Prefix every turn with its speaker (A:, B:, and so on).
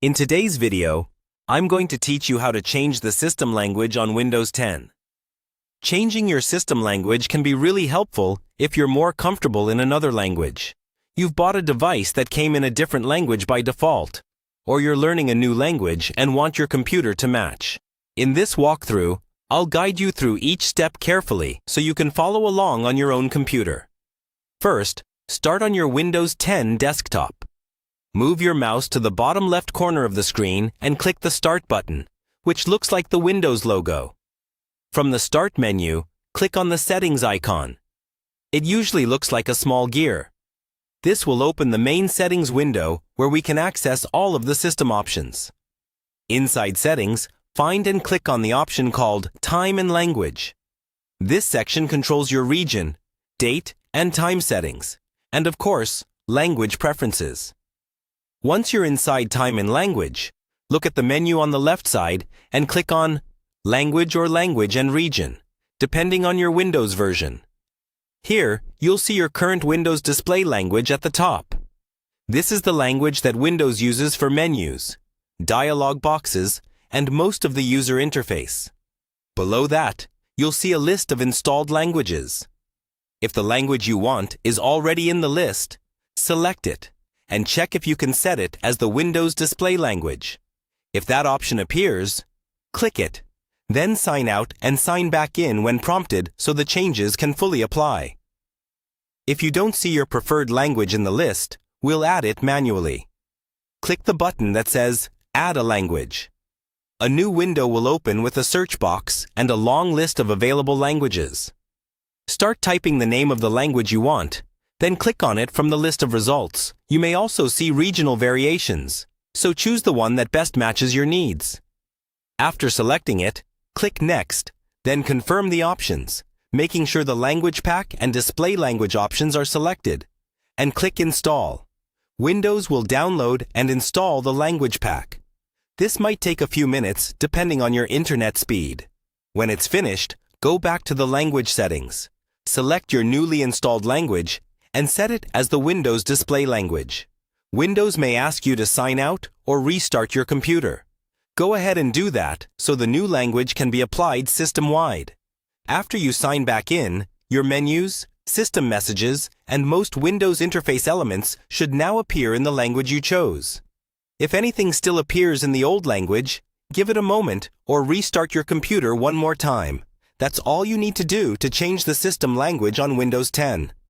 A: In today's video, I'm going to teach you how to change the system language on Windows 10. Changing your system language can be really helpful if you're more comfortable in another language. You've bought a device that came in a different language by default, or you're learning a new language and want your computer to match. In this walkthrough, I'll guide you through each step carefully so you can follow along on your own computer. First, start on your Windows 10 desktop. Move your mouse to the bottom left corner of the screen and click the Start button, which looks like the Windows logo. From the Start menu, click on the Settings icon. It usually looks like a small gear. This will open the main settings window where we can access all of the system options. Inside Settings, find and click on the option called Time and Language. This section controls your region, date, and time settings, and of course, language preferences. Once you're inside Time and Language, look at the menu on the left side and click on Language or Language and Region, depending on your Windows version. Here, you'll see your current Windows display language at the top. This is the language that Windows uses for menus, dialog boxes, and most of the user interface. Below that, you'll see a list of installed languages. If the language you want is already in the list, select it and check if you can set it as the Windows display language. If that option appears, click it. Then sign out and sign back in when prompted so the changes can fully apply. If you don't see your preferred language in the list, we'll add it manually. Click the button that says Add a Language. A new window will open with a search box and a long list of available languages. Start typing the name of the language you want, then click on it from the list of results. You may also see regional variations, so choose the one that best matches your needs. After selecting it, click Next, then confirm the options, making sure the language pack and display language options are selected, and click Install. Windows will download and install the language pack. This might take a few minutes depending on your internet speed. When it's finished, go back to the language settings. Select your newly installed language and set it as the Windows display language. Windows may ask you to sign out or restart your computer. Go ahead and do that so the new language can be applied system-wide. After you sign back in, your menus, system messages, and most Windows interface elements should now appear in the language you chose. If anything still appears in the old language, give it a moment or restart your computer one more time. That's all you need to do to change the system language on Windows 10.